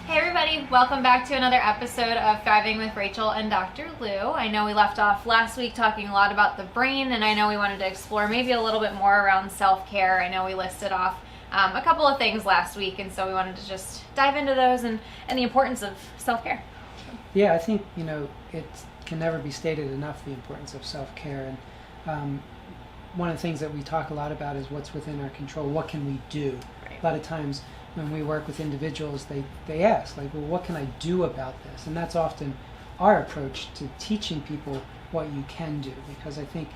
Hey everybody, welcome back to another episode of Thriving with Rachael and Dr. Lou. I know we left off last week talking a lot about the brain, and I know we wanted to explore maybe a little bit more around self-care. I know we listed off a couple of things last week, and so we wanted to just dive into those and the importance of self-care. Yeah, I think, it can never be stated enough, the importance of self-care. And one of the things that we talk a lot about is what's within our control. What can we do? Right. A lot of times when we work with individuals, they ask, like, well, what can I do about this? And that's often our approach to teaching people what you can do, because I think,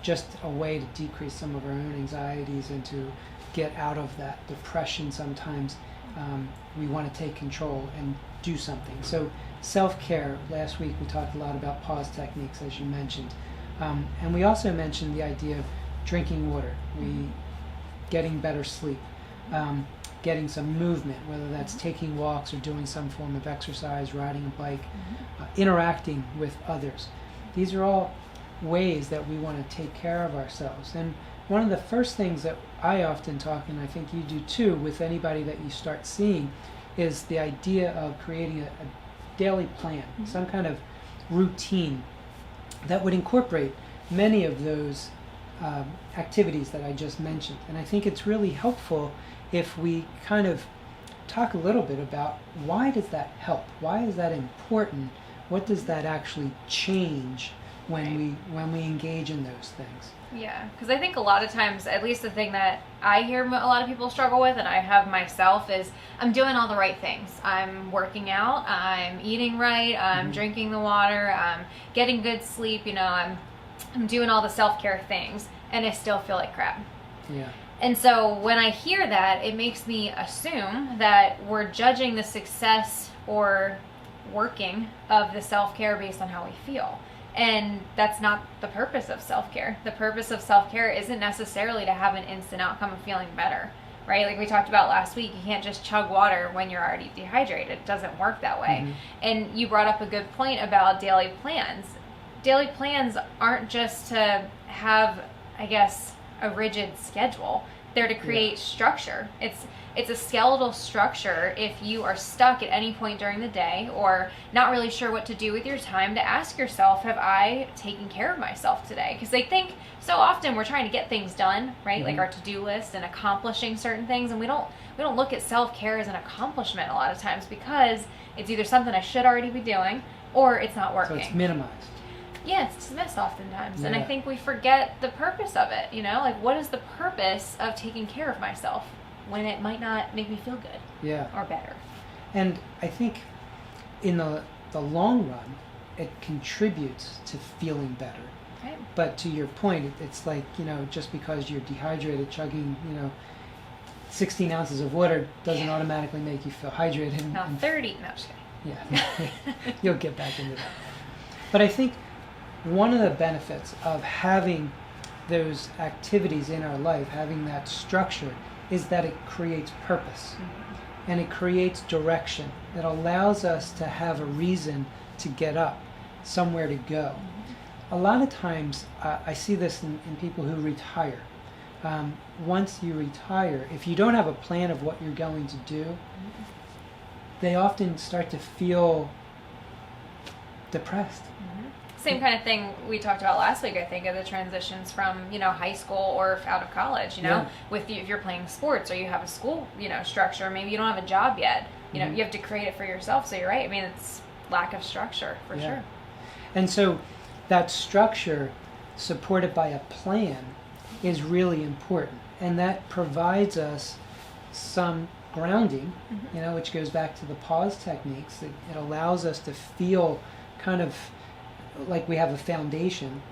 just a way to decrease some of our own anxieties and to get out of that depression sometimes, we want to take control and do something. So self-care, last week we talked a lot about pause techniques, as you mentioned. And we also mentioned the idea of drinking water, getting better sleep, getting some movement, whether that's taking walks or doing some form of exercise, riding a bike, interacting with others. These are all ways that we want to take care of ourselves. And one of the first things that I often talk, and I think you do too, with anybody that you start seeing, is the idea of creating a daily plan, some kind of routine that would incorporate many of those activities that I just mentioned. And I think it's really helpful if we kind of talk a little bit about why does that help? Why is that important? What does that actually change when we engage in those things? Yeah, because I think a lot of times, at least the thing that I hear a lot of people struggle with, and I have myself, is I'm doing all the right things. I'm working out, I'm eating right, I'm drinking the water, I'm getting good sleep, I'm doing all the self-care things, and I still feel like crap. Yeah. And so when I hear that, it makes me assume that we're judging the success or working of the self-care based on how we feel. And that's not the purpose of self-care. The purpose of self-care isn't necessarily to have an instant outcome of feeling better, right? Like we talked about last week, you can't just chug water when you're already dehydrated. It doesn't work that way. And you brought up a good point about daily plans. Daily plans aren't just to have, I guess, a rigid schedule. They're to create structure. It's a skeletal structure if you are stuck at any point during the day or not really sure what to do with your time, to ask yourself, have I taken care of myself today? Because I think so often we're trying to get things done, right? Like our to-do list and accomplishing certain things, and we don't look at self-care as an accomplishment a lot of times, because it's either something I should already be doing or it's not working. So it's minimized. Yeah, it's dismissed oftentimes. And I think we forget the purpose of it, like what is the purpose of taking care of myself when it might not make me feel good or better? And I think in the long run, it contributes to feeling better. Right. But to your point, it's like, just because you're dehydrated, chugging, 16 ounces of water doesn't automatically make you feel hydrated. No, 30. No, just kidding. Yeah, you'll get back into that. But I think one of the benefits of having those activities in our life, having that structure, is that it creates purpose and it creates direction. It allows us to have a reason to get up, somewhere to go. A lot of times I see this in people who retire. Once you retire, if you don't have a plan of what you're going to do, they often start to feel depressed. Same kind of thing we talked about last week, I think, of the transitions from, high school or out of college, with you, if you're playing sports or you have a school, structure, maybe you don't have a job yet, you have to create it for yourself. So you're right. I mean, it's lack of structure for sure. And so that structure supported by a plan is really important. And that provides us some grounding, which goes back to the pause techniques. It allows us to feel kind of like we have a foundation.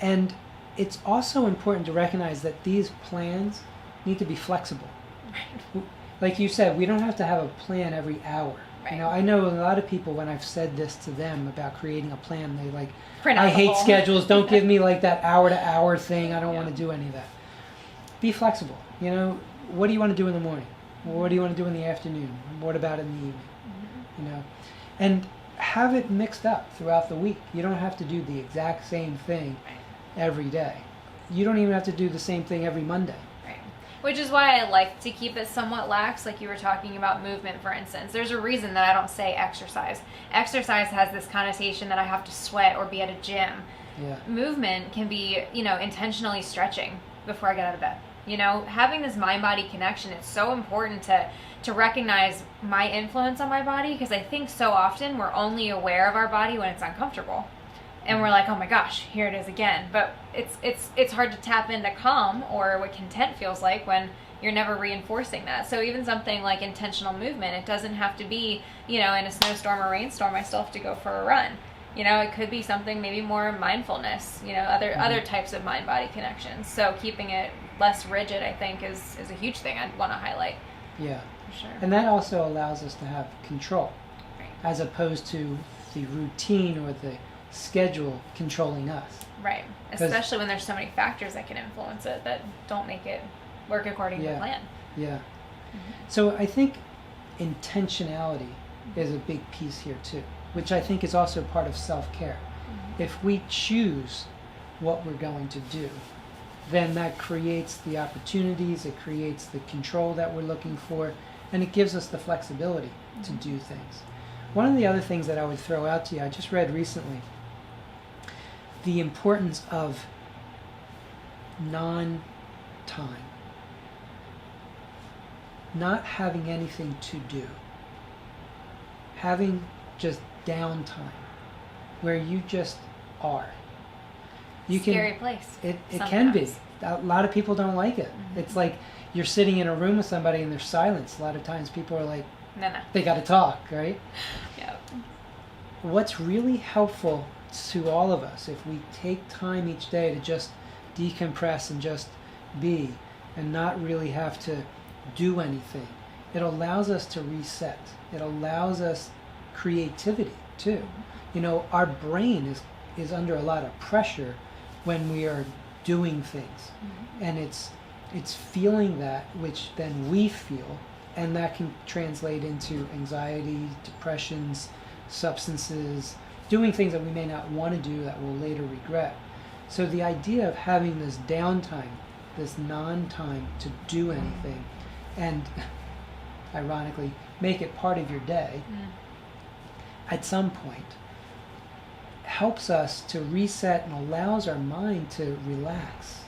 And it's also important to recognize that these plans need to be flexible. Right. Like you said, we don't have to have a plan every hour. Right. I know a lot of people, when I've said this to them about creating a plan, they like, I hate schedules, don't give me like that hour-to-hour thing, I don't want to do any of that. Be flexible. What do you want to do in the morning? What do you want to do in the afternoon? What about in the evening? And have it mixed up throughout the week. You don't have to do the exact same thing every day. You don't even have to do the same thing every Monday. Right. Which is why I like to keep it somewhat lax, like you were talking about movement, for instance. There's a reason that I don't say exercise. Exercise has this connotation that I have to sweat or be at a gym. Yeah. Movement can be, intentionally stretching before I get out of bed. Having this mind-body connection, it's so important to recognize my influence on my body, because I think so often we're only aware of our body when it's uncomfortable. And we're like, oh my gosh, here it is again. But it's hard to tap into calm or what content feels like when you're never reinforcing that. So even something like intentional movement, it doesn't have to be, in a snowstorm or rainstorm, I still have to go for a run. It could be something maybe more mindfulness, other types of mind-body connections. So keeping it less rigid, I think, is a huge thing I'd want to highlight. Yeah. For sure. And that also allows us to have control, Right. as opposed to the routine or the schedule controlling us. Right. Especially when there's so many factors that can influence it that don't make it work according to plan. Yeah. So I think intentionality is a big piece here too, which I think is also part of self-care. If we choose what we're going to do, then that creates the opportunities, it creates the control that we're looking for, and it gives us the flexibility to do things. One of the other things that I would throw out to you, I just read recently, the importance of non-time. Not having anything to do. Having just downtime where you just are. Scary place. It can be. A lot of people don't like it. It's like you're sitting in a room with somebody and there's silence. A lot of times people are like, No. they got to talk, right? Yep. What's really helpful to all of us, if we take time each day to just decompress and just be and not really have to do anything, it allows us to reset. It allows us creativity too. Our brain is under a lot of pressure when we are doing things, and it's feeling that which then we feel, and that can translate into anxiety, depressions, substances, doing things that we may not want to do that we'll later regret. So the idea of having this downtime, this non-time to do anything, and ironically make it part of your day at some point, helps us to reset and allows our mind to relax.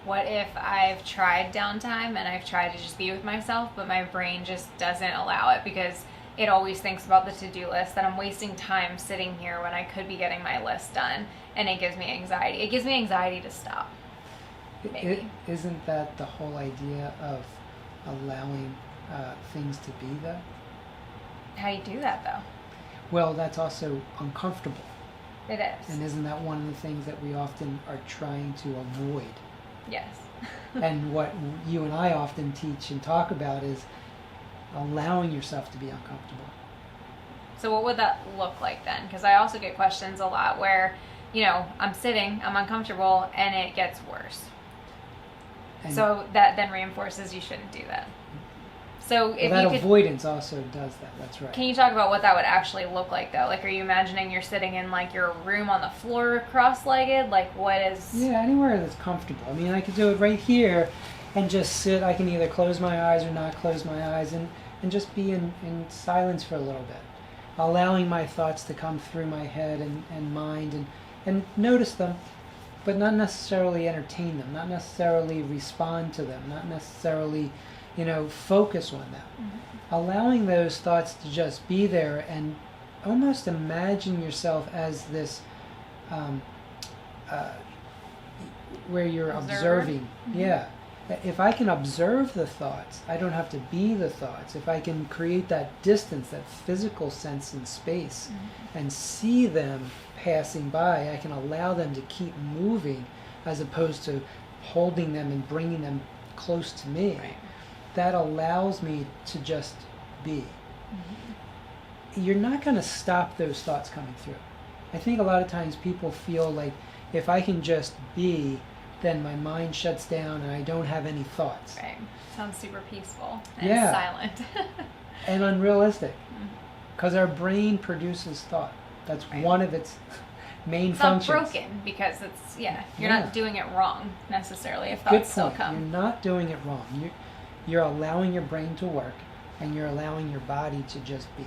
What if I've tried downtime and I've tried to just be with myself, but my brain just doesn't allow it because it always thinks about the to-do list, that I'm wasting time sitting here when I could be getting my list done, and it gives me anxiety. It gives me anxiety to stop. Maybe. Isn't that the whole idea of allowing things to be, though? How do you do that, though? Well, that's also uncomfortable. It is. And isn't that one of the things that we often are trying to avoid? Yes. And what you and I often teach and talk about is allowing yourself to be uncomfortable. So what would that look like then? Because I also get questions a lot where, I'm sitting, I'm uncomfortable, and it gets worse. And so that then reinforces you shouldn't do that. So if that you could, avoidance also does that. That's right. Can you talk about what that would actually look like, though? Like, are you imagining you're sitting in, like, your room on the floor cross-legged? Like, what is... Yeah, anywhere that's comfortable. I mean, I could do it right here and just sit. I can either close my eyes or not close my eyes and just be in silence for a little bit. Allowing my thoughts to come through my head and mind and notice them, but not necessarily entertain them, not necessarily respond to them, not necessarily... focus on them. Allowing those thoughts to just be there and almost imagine yourself as this, where you're observing. Yeah. If I can observe the thoughts, I don't have to be the thoughts. If I can create that distance, that physical sense in space, and see them passing by, I can allow them to keep moving as opposed to holding them and bringing them close to me. Right. That allows me to just be. You're not going to stop those thoughts coming through. I think a lot of times people feel like if I can just be, then my mind shuts down and I don't have any thoughts. Right. Sounds super peaceful and silent. And unrealistic. Because our brain produces thought. That's one of its main it's not functions. broken because you're not doing it wrong necessarily if Good thoughts still point. come. You're not doing it wrong. You're allowing your brain to work, and you're allowing your body to just be.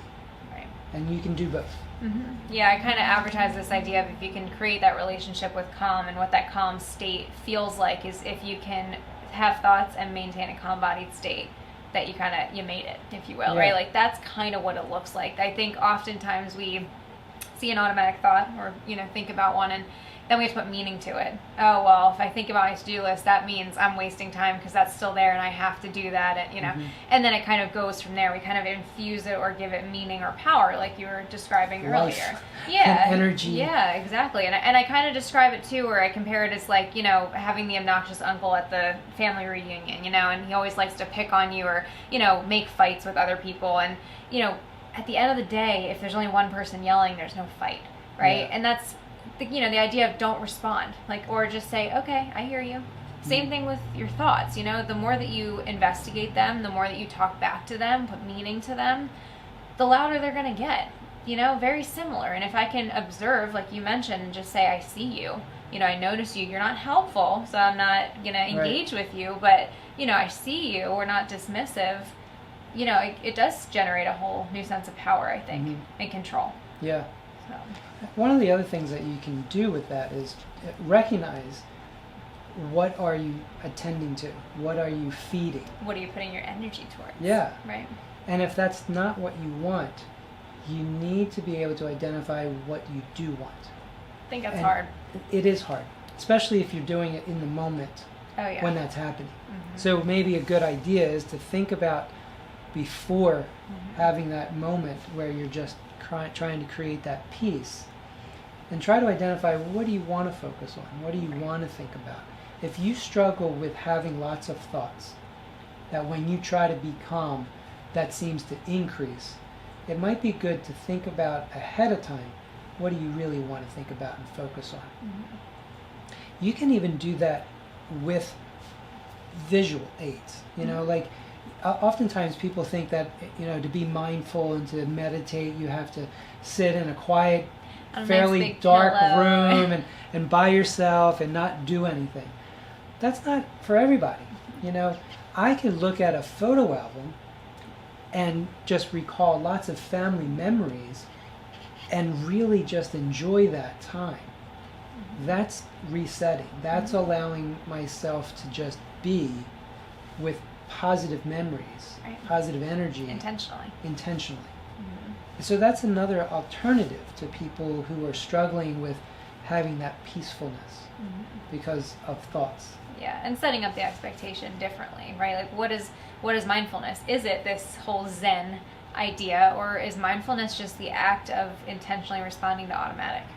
Right. And you can do both. Mm-hmm. Yeah, I kind of advertise this idea of if you can create that relationship with calm, and what that calm state feels like is if you can have thoughts and maintain a calm-bodied state, that you made it, if you will, right? Like that's kind of what it looks like. I think oftentimes we see an automatic thought or, think about one, and then we have to put meaning to it. Oh, well, if I think about my to-do list, that means I'm wasting time because that's still there and I have to do that, and, and then it kind of goes from there. We kind of infuse it or give it meaning or power, like you were describing earlier. Yeah. And energy. Yeah, exactly. And I kind of describe it too, where I compare it as like, having the obnoxious uncle at the family reunion, and he always likes to pick on you or, make fights with other people. And, at the end of the day, if there's only one person yelling, there's no fight, right? And that's the idea of don't respond, or just say, okay, I hear you. Same thing with your thoughts, the more that you investigate them, the more that you talk back to them, put meaning to them, the louder they're going to get, very similar. And if I can observe, like you mentioned, and just say, I see you, I notice you, you're not helpful, so I'm not going to engage with you, but, I see you, we're not dismissive, it does generate a whole new sense of power, I think, and control. Yeah. So. One of the other things that you can do with that is recognize, what are you attending to? What are you feeding? What are you putting your energy towards? Yeah. Right. And if that's not what you want, you need to be able to identify what you do want. I think that's hard. It is hard, especially if you're doing it in the moment when that's happening. So maybe a good idea is to think about before having that moment where you're just trying to create that peace, and try to identify, what do you want to focus on? What do you want to think about? If you struggle with having lots of thoughts, that when you try to be calm, that seems to increase, it might be good to think about ahead of time, what do you really want to think about and focus on? You can even do that with visual aids. Like oftentimes people think that to be mindful and to meditate, you have to sit in a quiet, fairly dark room and by yourself and not do anything. That's not for everybody. I could look at a photo album and just recall lots of family memories and really just enjoy that time. That's resetting. That's allowing myself to just be with positive memories, positive energy. Intentionally. So that's another alternative to people who are struggling with having that peacefulness because of thoughts. Yeah, and setting up the expectation differently, right? Like what is mindfulness? Is it this whole Zen idea, or is mindfulness just the act of intentionally responding to automatic?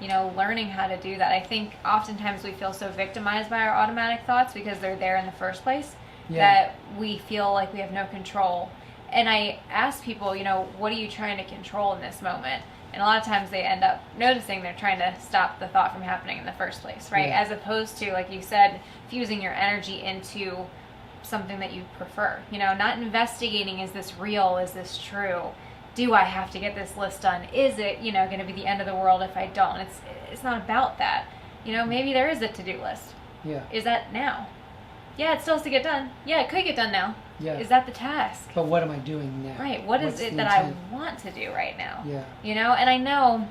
Learning how to do that. I think oftentimes we feel so victimized by our automatic thoughts because they're there in the first place that we feel like we have no control. And I ask people, what are you trying to control in this moment? And a lot of times they end up noticing they're trying to stop the thought from happening in the first place, right? As opposed to, like you said, fusing your energy into something that you prefer. Not investigating, is this real? Is this true? Do I have to get this list done? Is it, going to be the end of the world if I don't? It's not about that. Maybe there is a to-do list. Yeah. Is that now? Yeah, it still has to get done. Yeah, it could get done now. Yeah. Is that the task? But what am I doing now? Right. What's it that intent? I want to do right now? Yeah. And I know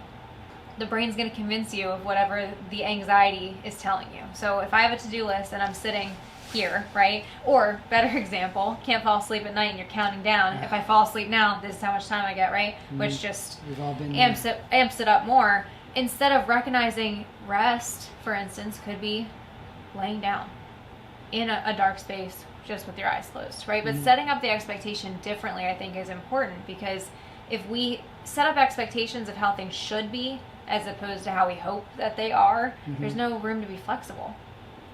the brain's going to convince you of whatever the anxiety is telling you. So if I have a to-do list and I'm sitting here, right? Or, better example, can't fall asleep at night and you're counting down. If I fall asleep now, this is how much time I get, right? Which just We've all been amps it up more. Instead of recognizing rest, for instance, could be laying down in a dark space just with your eyes closed, right? But setting up the expectation differently, I think, is important, because if we set up expectations of how things should be as opposed to how we hope that they are, there's no room to be flexible.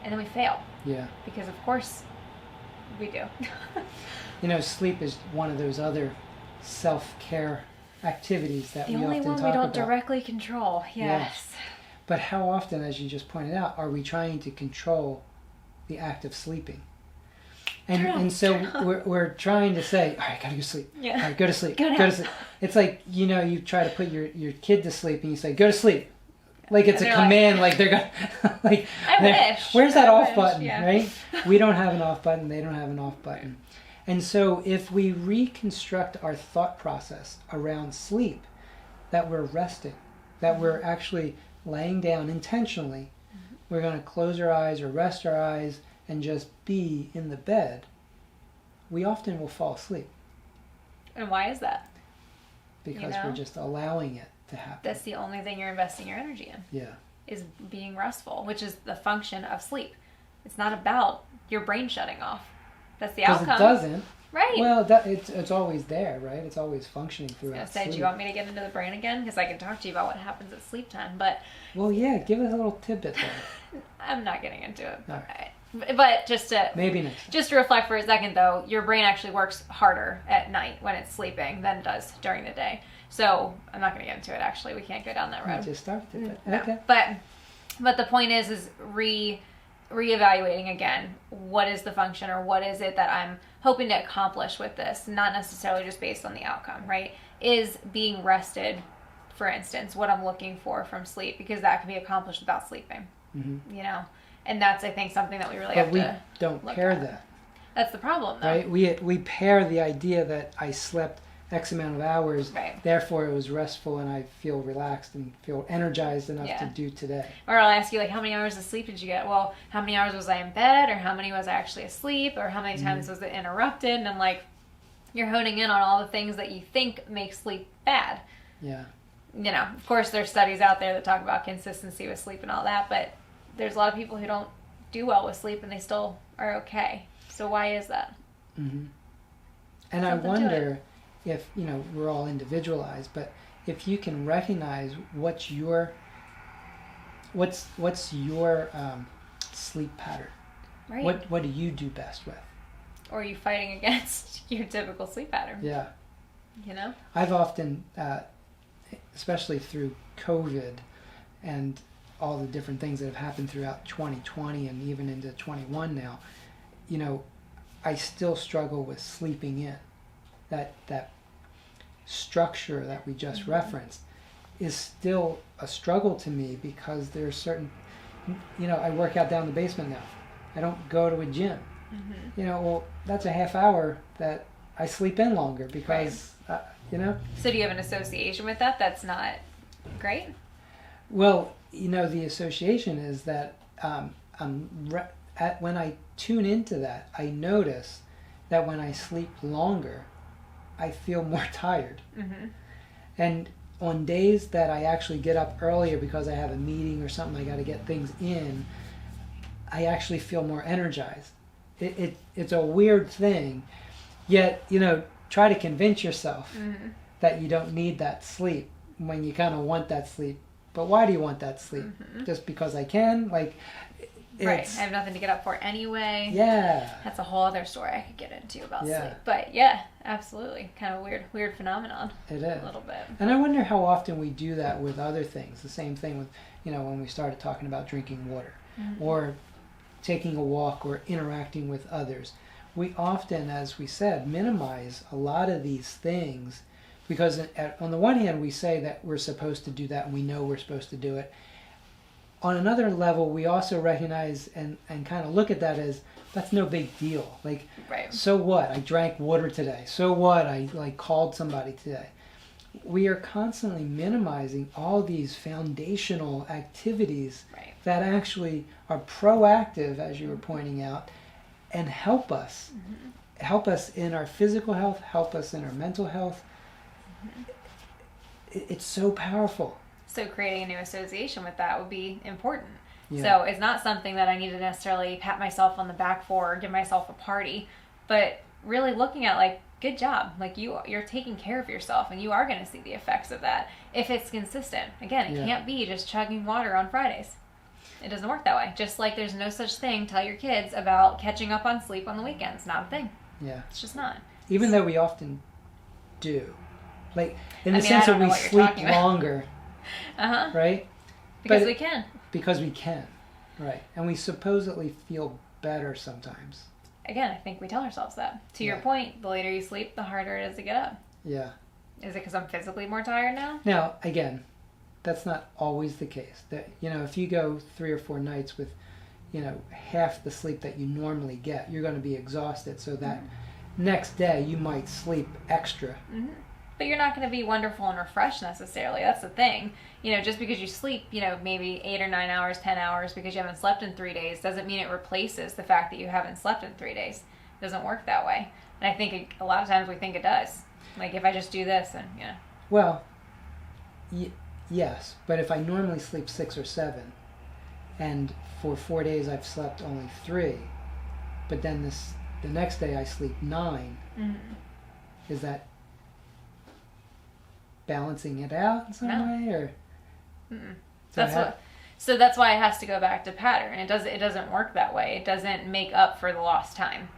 And then we fail. Yeah. Because, of course, we do. Sleep is one of those other self-care activities that we often talk about. The only one we don't directly control, yes. But how often, as you just pointed out, are we trying to control the act of sleeping? And so we're trying to say, all right, gotta go to sleep. Yeah. All right, go to sleep. Go to sleep. It's like, you try to put your kid to sleep and you say, go to sleep. Like it's a They're command, like they're gonna, like, I wish. where's that I off wish, button, yeah. right? We don't have an off button, they don't have an off button. And so if we reconstruct our thought process around sleep, that we're resting, that we're actually laying down intentionally, we're going to close our eyes or rest our eyes and just be in the bed, we often will fall asleep. And why is that? Because we're just allowing it to happen. That's the only thing you're investing your energy in. Yeah. Is being restful, which is the function of sleep. It's not about your brain shutting off. That's the outcome. Because it doesn't. Right. Well, it's always there, right? It's always functioning throughout sleep. Do you want me to get into the brain again? Because I can talk to you about what happens at sleep time, but... Well, yeah, give us a little tidbit there. I'm not getting into it. No. But just to... Maybe next time. Just to reflect for a second, though, your brain actually works harder at night when it's sleeping than it does during the day. So, I'm not going to get into it, actually. We can't go down that road. You just started, but No. okay. But the point is reevaluating again, what is the function or what is it that I'm hoping to accomplish with this, not necessarily just based on the outcome, right? Is being rested, for instance, what I'm looking for from sleep, because that can be accomplished without sleeping, Mm-hmm. you know? And that's, I think, something that we really But have we to don't look pair at. that, That's the problem, though. right? We pair the idea that I slept X amount of hours, Right. therefore it was restful and I feel relaxed and feel energized enough Yeah. to do today. Or I'll ask you, like, how many hours of sleep did you get? Well, how many hours was I in bed? Or how many was I actually asleep? Or how many times was it interrupted? And I'm like, you're honing in on all the things that you think make sleep bad. Yeah. You know, of course, there's studies out there that talk about consistency with sleep and all that, but there's a lot of people who don't do well with sleep and they still are okay. So why is that? Mm-hmm. And I Something to wonder if, we're all individualized, but if you can recognize what's your sleep pattern. Right. What do you do best with? Or are you fighting against your typical sleep pattern? Yeah. You know? I've often, especially through COVID and all the different things that have happened throughout 2020 and even into 21 now, I still struggle with sleeping in. That structure that we just referenced is still a struggle to me because there's certain, I work out down in the basement now. I don't go to a gym. Mm-hmm. Well, that's a half hour that I sleep in longer because, So do you have an association with that? That's not great? Well, the association is that when I tune into that, I notice that when I sleep longer, I feel more tired. Mm-hmm. And on days that I actually get up earlier because I have a meeting or something, I got to get things in, I actually feel more energized. It's a weird thing. Yet, try to convince yourself that you don't need that sleep when you kind of want that sleep. But why do you want that sleep? Just because I can? Right. I have nothing to get up for anyway. Yeah. That's a whole other story I could get into about Yeah. sleep. But yeah, absolutely. Kind of weird phenomenon. It is. A little bit. And I wonder how often we do that with other things. The same thing with, when we started talking about drinking water or taking a walk or interacting with others. We often, as we said, minimize a lot of these things because on the one hand, we say that we're supposed to do that and we know we're supposed to do it. On another level, we also recognize and kind of look at that as that's no big deal. Like, so what? I drank water today. So what? I called somebody today. We are constantly minimizing all these foundational activities that actually are proactive, as you were pointing out, and help us. Help us in our physical health, help us in our mental health. It's so powerful. So creating a new association with that would be important. Yeah. So it's not something that I need to necessarily pat myself on the back for or give myself a party, but really looking at good job. You're taking care of yourself and you are going to see the effects of that if it's consistent. Again, it can't be just chugging water on Fridays. It doesn't work that way. Just like there's no such thing, tell your kids about catching up on sleep on the weekends. Not a thing. Yeah. It's just not. Even though we often do. In the sense that we sleep longer. Right? Because we can. Because we can. Right. And we supposedly feel better sometimes. Again, I think we tell ourselves that. To your point, the later you sleep, the harder it is to get up. Yeah. Is it because I'm physically more tired now? Now, again, that's not always the case. That, if you go 3 or 4 nights with, half the sleep that you normally get, you're going to be exhausted. So that next day you might sleep extra. Mm-hmm. But you're not going to be wonderful and refreshed necessarily. That's the thing. Just because you sleep, maybe 8 or 9 hours, 10 hours because you haven't slept in 3 days doesn't mean it replaces the fact that you haven't slept in 3 days. It doesn't work that way. And I think a lot of times we think it does. Like, if I just do this, and, Well, yes. But if I normally sleep 6 or 7, and for 4 days I've slept only 3, but then the next day I sleep 9, is that balancing it out in some way, or so that's why it has to go back to pattern. It doesn't work that way. It doesn't make up for the lost time.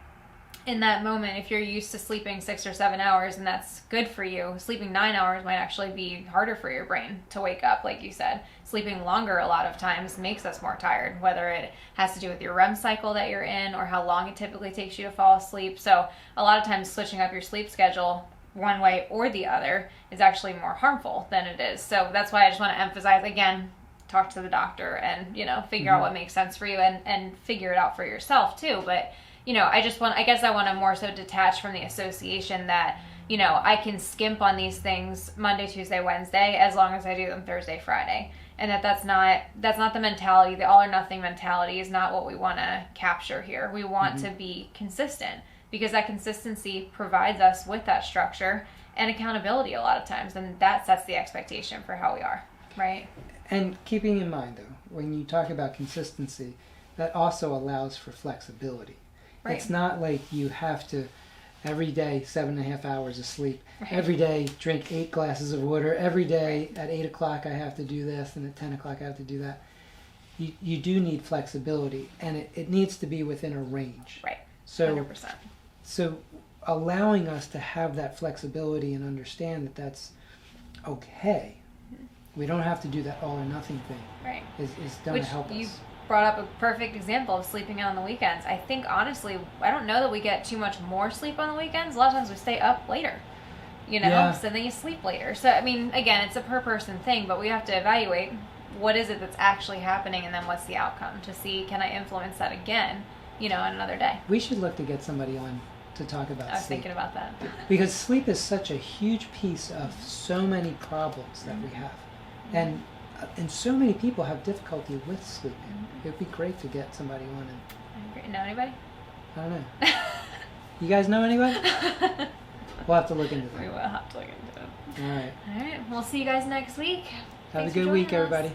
In that moment, if you're used to sleeping 6 or 7 hours and that's good for you, sleeping 9 hours might actually be harder for your brain to wake up, like you said. Sleeping longer a lot of times makes us more tired, whether it has to do with your REM cycle that you're in or how long it typically takes you to fall asleep. So a lot of times switching up your sleep schedule one way or the other is actually more harmful than it is. So that's why I just want to emphasize, again, talk to the doctor and, figure out what makes sense for you and figure it out for yourself too. But, I guess I want to more so detach from the association that, I can skimp on these things Monday, Tuesday, Wednesday, as long as I do them Thursday, Friday. And that's not the mentality. The all or nothing mentality is not what we want to capture here. We want to be consistent, because that consistency provides us with that structure and accountability a lot of times, and that sets the expectation for how we are, right? And keeping in mind, though, when you talk about consistency, that also allows for flexibility. Right. It's not like you have to every day 7.5 hours of sleep, every day drink 8 glasses of water, every day at 8 o'clock I have to do this, and at 10 o'clock I have to do that. You do need flexibility, and it needs to be within a range. Right. So 100%. So allowing us to have that flexibility and understand that that's okay. We don't have to do that all or nothing thing. Right. Is going to help us. You brought up a perfect example of sleeping in on the weekends. I think, honestly, I don't know that we get too much more sleep on the weekends. A lot of times we stay up later, so then you sleep later. So, I mean, again, it's a per person thing, but we have to evaluate what is it that's actually happening and then what's the outcome to see, can I influence that again, on another day. We should look to get somebody on to talk about sleep. I was thinking about that. Because sleep is such a huge piece of so many problems that we have. And so many people have difficulty with sleeping. It would be great to get somebody on. Know anybody? I don't know. You guys know anybody? We'll have to look into that. We will have to look into it. All right. All right. We'll see you guys next week. Have a good week, everybody.